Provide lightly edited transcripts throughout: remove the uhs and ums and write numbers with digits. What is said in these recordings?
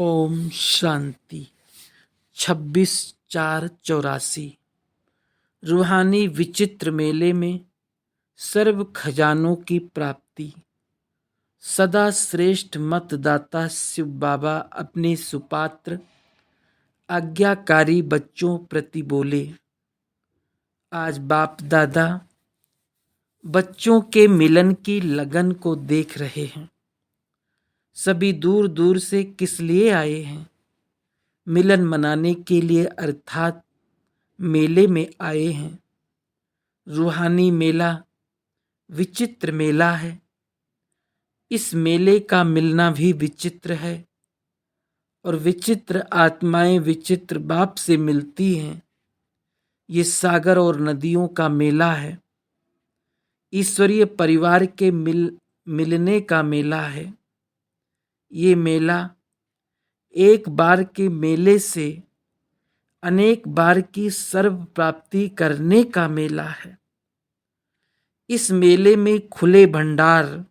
ओम शांति। 26/4/84। रूहानी विचित्र मेले में सर्व खजानों की प्राप्ति। सदा श्रेष्ठ मतदाता शिव बाबा अपने सुपात्र आज्ञाकारी बच्चों प्रति बोले। आज बाप दादा बच्चों के मिलन की लगन को देख रहे हैं। सभी दूर दूर से किस लिए आए हैं? मिलन मनाने के लिए, अर्थात मेले में आए हैं। रूहानी मेला विचित्र मेला है। इस मेले का मिलना भी विचित्र है और विचित्र आत्माएं विचित्र बाप से मिलती हैं। ये सागर और नदियों का मेला है। ईश्वरीय परिवार के मिलने का मेला है। ये मेला एक बार के मेले से अनेक बार की सर्व प्राप्ति करने का मेला है। इस मेले में खुले भंडार,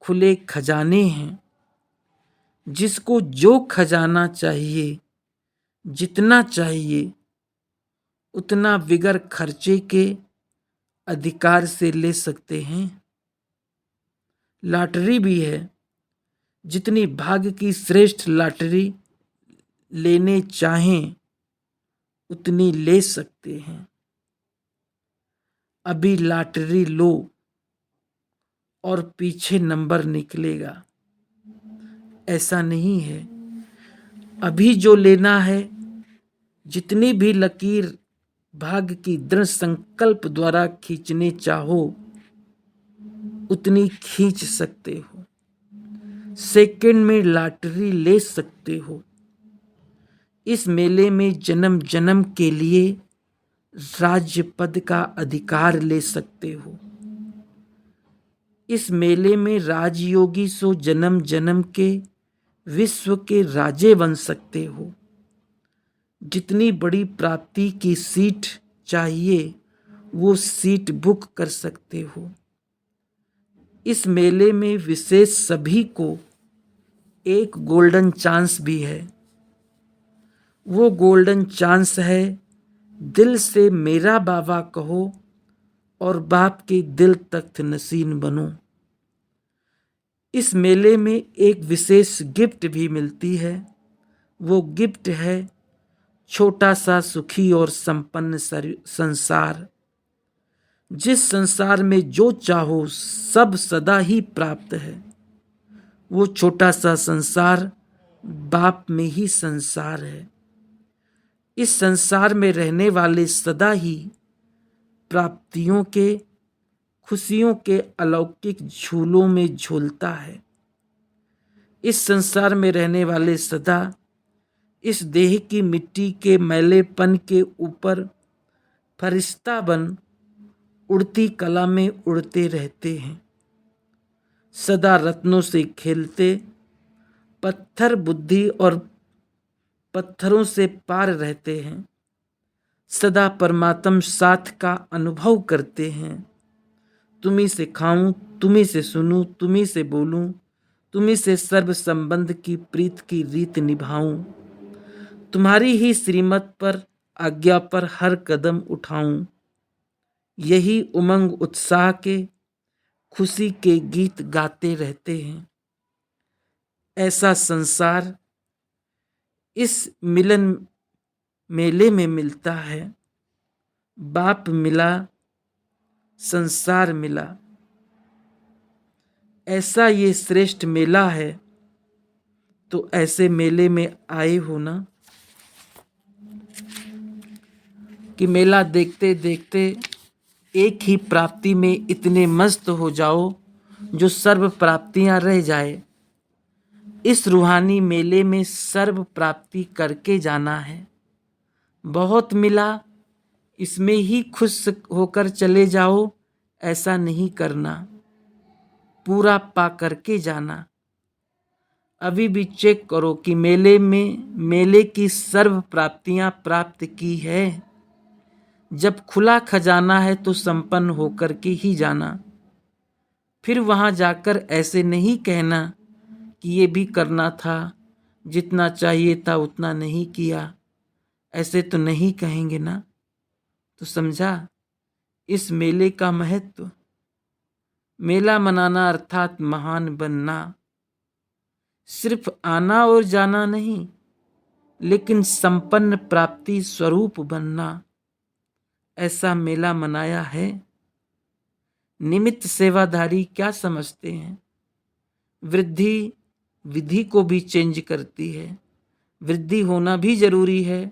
खुले खजाने हैं। जिसको जो खजाना चाहिए, जितना चाहिए उतना बिगर खर्चे के अधिकार से ले सकते हैं। लॉटरी भी है। जितनी भाग्य की श्रेष्ठ लॉटरी लेने चाहें उतनी ले सकते हैं। अभी लॉटरी लो और पीछे नंबर निकलेगा, ऐसा नहीं है। अभी जो लेना है, जितनी भी लकीर भाग्य की दृढ़ संकल्प द्वारा खींचने चाहो उतनी खींच सकते हो। सेकंड में लॉटरी ले सकते हो। इस मेले में जन्म जन्म के लिए राज्य पद का अधिकार ले सकते हो। इस मेले में राजयोगी सो जन्म जन्म के विश्व के राजे बन सकते हो। जितनी बड़ी प्राप्ति की सीट चाहिए वो सीट बुक कर सकते हो। इस मेले में विशेष सभी को एक गोल्डन चांस भी है। वो गोल्डन चांस है, दिल से मेरा बाबा कहो और बाप के दिल तख्त नसीन बनो। इस मेले में एक विशेष गिफ्ट भी मिलती है। वो गिफ्ट है छोटा सा सुखी और संपन्न संसार। जिस संसार में जो चाहो सब सदा ही प्राप्त है। वो छोटा सा संसार बाप में ही संसार है। इस संसार में रहने वाले सदा ही प्राप्तियों के, खुशियों के अलौकिक झूलों में झूलता है। इस संसार में रहने वाले सदा इस देह की मिट्टी के मैलेपन के ऊपर फरिश्ता बन उड़ती कला में उड़ते रहते हैं। सदा रत्नों से खेलते, पत्थर बुद्धि और पत्थरों से पार रहते हैं। सदा परमात्म साथ का अनुभव करते हैं। तुम्ही से खाऊं, तुम्ही से सुनूं, तुम्ही से बोलूं, तुम्ही से सर्व संबंध की प्रीत की रीत निभाऊं। तुम्हारी ही श्रीमत पर, आज्ञा पर हर कदम उठाऊं। यही उमंग उत्साह के, खुशी के गीत गाते रहते हैं। ऐसा संसार इस मिलन मेले में मिलता है। बाप मिला, संसार मिला। ऐसा ये श्रेष्ठ मेला है। तो ऐसे मेले में आए हो ना कि मेला देखते देखते एक ही प्राप्ति में इतने मस्त हो जाओ जो सर्व प्राप्तियां रह जाए। इस रूहानी मेले में सर्व प्राप्ति करके जाना है। बहुत मिला, इसमें ही खुश होकर चले जाओ, ऐसा नहीं करना। पूरा पा करके जाना। अभी भी चेक करो कि मेले की सर्व प्राप्तियां प्राप्त की है। जब खुला खजाना है तो संपन्न होकर के ही जाना। फिर वहां जाकर ऐसे नहीं कहना कि ये भी करना था, जितना चाहिए था उतना नहीं किया, ऐसे तो नहीं कहेंगे ना। तो समझा इस मेले का महत्व। मेला मनाना अर्थात महान बनना, सिर्फ आना और जाना नहीं, लेकिन संपन्न प्राप्ति स्वरूप बनना, ऐसा मेला मनाया है। निमित्त सेवाधारी क्या समझते हैं? वृद्धि विधि को भी चेंज करती है। वृद्धि होना भी जरूरी है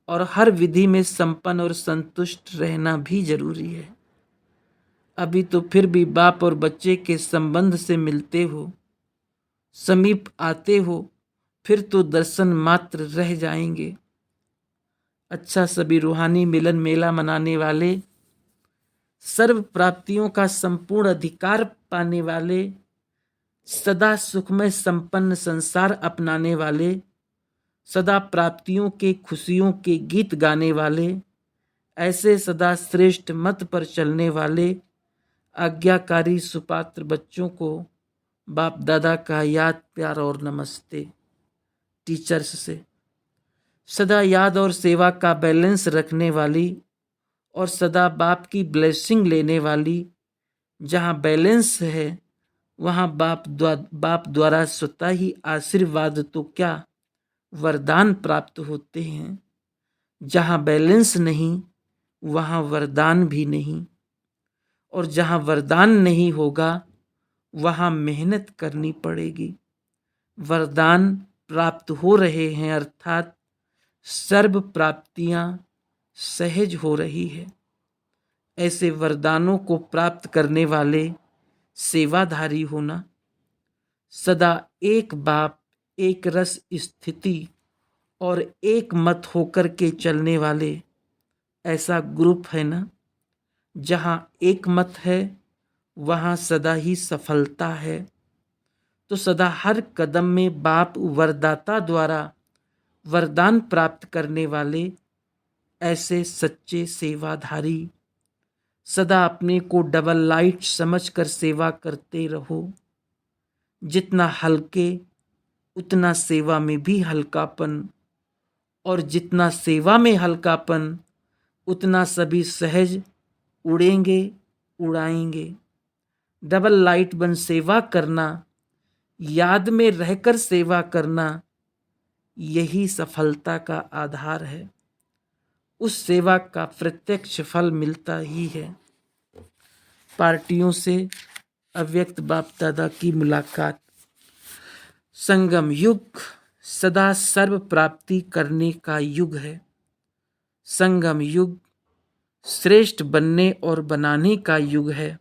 और हर विधि में संपन्न और संतुष्ट रहना भी जरूरी है। अभी तो फिर भी बाप और बच्चे के संबंध से मिलते हो, समीप आते हो, फिर तो दर्शन मात्र रह जाएंगे। अच्छा, सभी रूहानी मिलन मेला मनाने वाले, सर्व प्राप्तियों का संपूर्ण अधिकार पाने वाले, सदा सुखमय संपन्न संसार अपनाने वाले, सदा प्राप्तियों के खुशियों के गीत गाने वाले, ऐसे सदा श्रेष्ठ मत पर चलने वाले आज्ञाकारी सुपात्र बच्चों को बाप दादा का याद प्यार और नमस्ते। टीचर्स से सदा याद और सेवा का बैलेंस रखने वाली और सदा बाप की ब्लेसिंग लेने वाली। जहाँ बैलेंस है वहाँ बाप द्वारा स्वतः ही आशीर्वाद तो क्या वरदान प्राप्त होते हैं। जहाँ बैलेंस नहीं वहाँ वरदान भी नहीं, और जहाँ वरदान नहीं होगा वहाँ मेहनत करनी पड़ेगी। वरदान प्राप्त हो रहे हैं अर्थात सर्व प्राप्तियां सहज हो रही है। ऐसे वरदानों को प्राप्त करने वाले सेवाधारी होना, सदा एक बाप एक रस स्थिति और एक मत होकर के चलने वाले, ऐसा ग्रुप है ना। जहाँ एक मत है वहाँ सदा ही सफलता है। तो सदा हर कदम में बाप वरदाता द्वारा वरदान प्राप्त करने वाले ऐसे सच्चे सेवाधारी, सदा अपने को डबल लाइट समझकर सेवा करते रहो। जितना हल्के उतना सेवा में भी हल्कापन, और जितना सेवा में हल्कापन उतना सभी सहज उड़ेंगे उड़ाएंगे। डबल लाइट बन सेवा करना, याद में रहकर सेवा करना, यही सफलता का आधार है। उस सेवा का प्रत्यक्ष फल मिलता ही है। पार्टियों से अव्यक्त बाप दादा की मुलाकात। संगम युग सदा सर्व प्राप्ति करने का युग है। संगम युग श्रेष्ठ बनने और बनाने का युग है।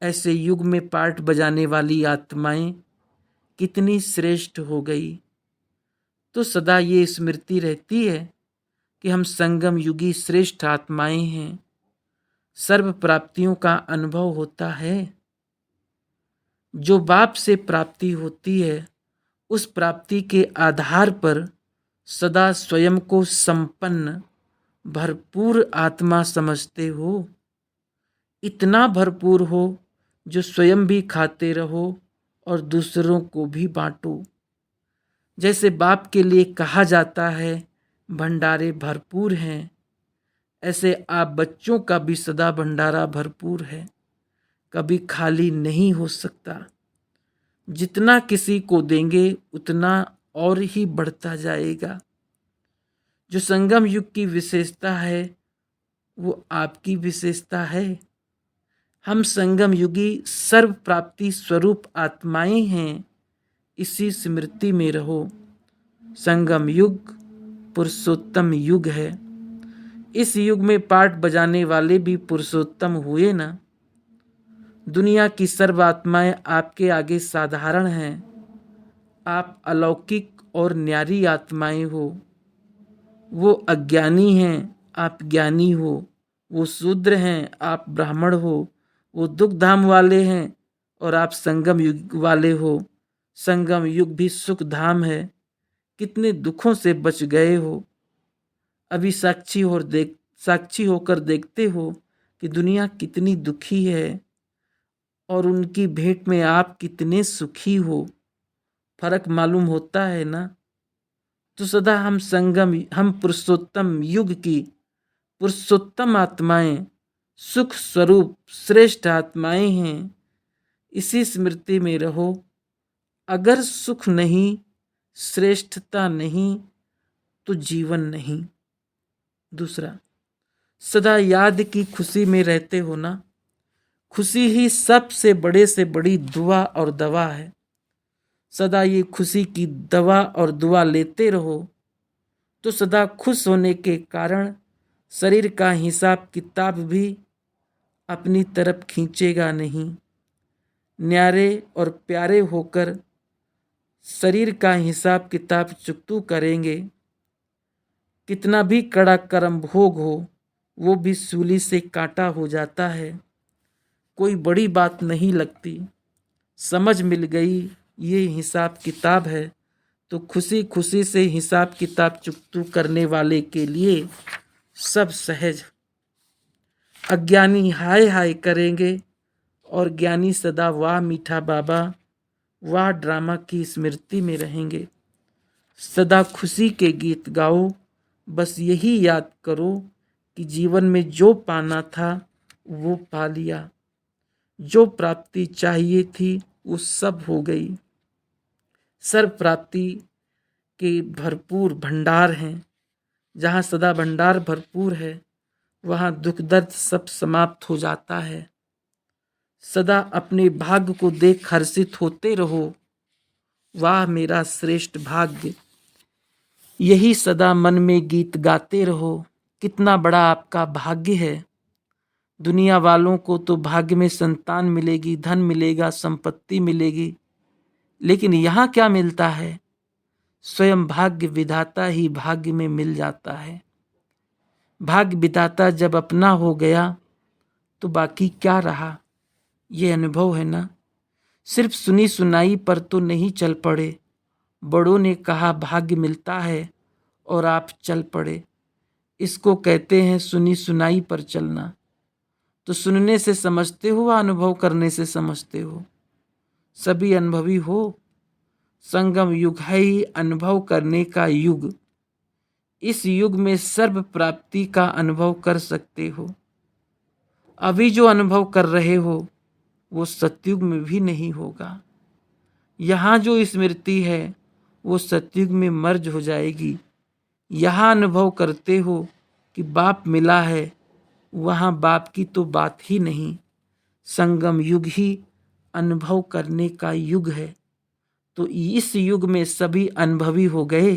ऐसे युग में पाठ बजाने वाली आत्माएं कितनी श्रेष्ठ हो गई। तो सदा ये स्मृति रहती है कि हम संगम युगी श्रेष्ठ आत्माएं हैं। सर्व प्राप्तियों का अनुभव होता है। जो बाप से प्राप्ति होती है उस प्राप्ति के आधार पर सदा स्वयं को संपन्न भरपूर आत्मा समझते हो। इतना भरपूर हो जो स्वयं भी खाते रहो और दूसरों को भी बांटो। जैसे बाप के लिए कहा जाता है भंडारे भरपूर हैं, ऐसे आप बच्चों का भी सदा भंडारा भरपूर है, कभी खाली नहीं हो सकता। जितना किसी को देंगे उतना और ही बढ़ता जाएगा। जो संगम युग की विशेषता है वो आपकी विशेषता है। हम संगम युगी सर्व प्राप्ति स्वरूप आत्माएं हैं। इसी स्मृति में रहो। संगम युग पुरुषोत्तम युग है। इस युग में पाठ बजाने वाले भी पुरुषोत्तम हुए ना। दुनिया की सर्व आत्माएं आपके आगे साधारण हैं। आप अलौकिक और न्यारी आत्माएं हो। वो अज्ञानी हैं, आप ज्ञानी हो। वो शूद्र हैं, आप ब्राह्मण हो। वो दुख धाम वाले हैं और आप संगम युग वाले हो। संगम युग भी सुख धाम है। कितने दुखों से बच गए हो। अभी साक्षी होकर देखते हो कि दुनिया कितनी दुखी है और उनकी भेंट में आप कितने सुखी हो। फर्क मालूम होता है ना, तो सदा हम पुरुषोत्तम युग की पुरुषोत्तम आत्माएं, सुख स्वरूप श्रेष्ठ आत्माएं हैं। इसी स्मृति में रहो। अगर सुख नहीं, श्रेष्ठता नहीं, तो जीवन नहीं। दूसरा, सदा याद की खुशी में रहते हो ना। खुशी ही सबसे बड़े से बड़ी दुआ और दवा है। सदा ये खुशी की दवा और दुआ लेते रहो, तो सदा खुश होने के कारण शरीर का हिसाब किताब भी अपनी तरफ खींचेगा नहीं। न्यारे और प्यारे होकर शरीर का हिसाब किताब चुकतू करेंगे। कितना भी कड़ा कर्म भोग हो, वो भी सूली से काटा हो जाता है। कोई बड़ी बात नहीं लगती। समझ मिल गई ये हिसाब किताब है, तो खुशी खुशी से हिसाब किताब चुकतू करने वाले के लिए सब सहज। अज्ञानी हाय हाय करेंगे और ज्ञानी सदा वाह मीठा बाबा, वाह ड्रामा की स्मृति में रहेंगे। सदा खुशी के गीत गाओ। बस यही याद करो कि जीवन में जो पाना था वो पा लिया। जो प्राप्ति चाहिए थी वो सब हो गई। सर्व प्राप्ति के भरपूर भंडार हैं। जहाँ सदा भंडार भरपूर है, वहाँ दुख दर्द सब समाप्त हो जाता है। सदा अपने भाग्य को देख हर्षित होते रहो। वाह मेरा श्रेष्ठ भाग्य। यही सदा मन में गीत गाते रहो। कितना बड़ा आपका भाग्य है। दुनिया वालों को तो भाग्य में संतान मिलेगी, धन मिलेगा, संपत्ति मिलेगी, लेकिन यहाँ क्या मिलता है? स्वयं भाग्य विधाता ही भाग्य में मिल जाता है। भाग्य विधाता जब अपना हो गया तो बाकी क्या रहा? ये अनुभव है ना। सिर्फ सुनी सुनाई पर तो नहीं चल पड़े। बड़ों ने कहा भाग्य मिलता है और आप चल पड़े। इसको कहते हैं सुनी सुनाई पर चलना। तो सुनने से समझते हो, अनुभव करने से समझते हो? सभी अनुभवी हो। संगम युग है ही अनुभव करने का युग। इस युग में सर्व प्राप्ति का अनुभव कर सकते हो। अभी जो अनुभव कर रहे हो वो सतयुग में भी नहीं होगा। यहाँ जो स्मृति है वो सतयुग में मर्ज हो जाएगी। यहाँ अनुभव करते हो कि बाप मिला है, वहाँ बाप की तो बात ही नहीं। संगम युग ही अनुभव करने का युग है। तो इस युग में सभी अनुभवी हो गए।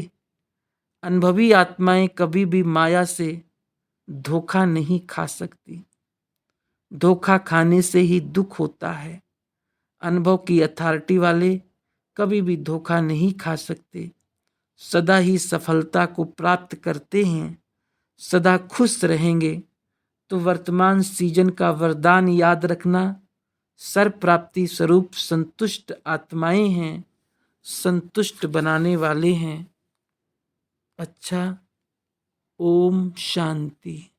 अनुभवी आत्माएं कभी भी माया से धोखा नहीं खा सकती। धोखा खाने से ही दुख होता है। अनुभव की अथॉरिटी वाले कभी भी धोखा नहीं खा सकते। सदा ही सफलता को प्राप्त करते हैं। सदा खुश रहेंगे। तो वर्तमान सीजन का वरदान याद रखना। सर्व प्राप्ति स्वरूप संतुष्ट आत्माएं हैं, संतुष्ट बनाने वाले हैं। अच्छा, ओम शांति।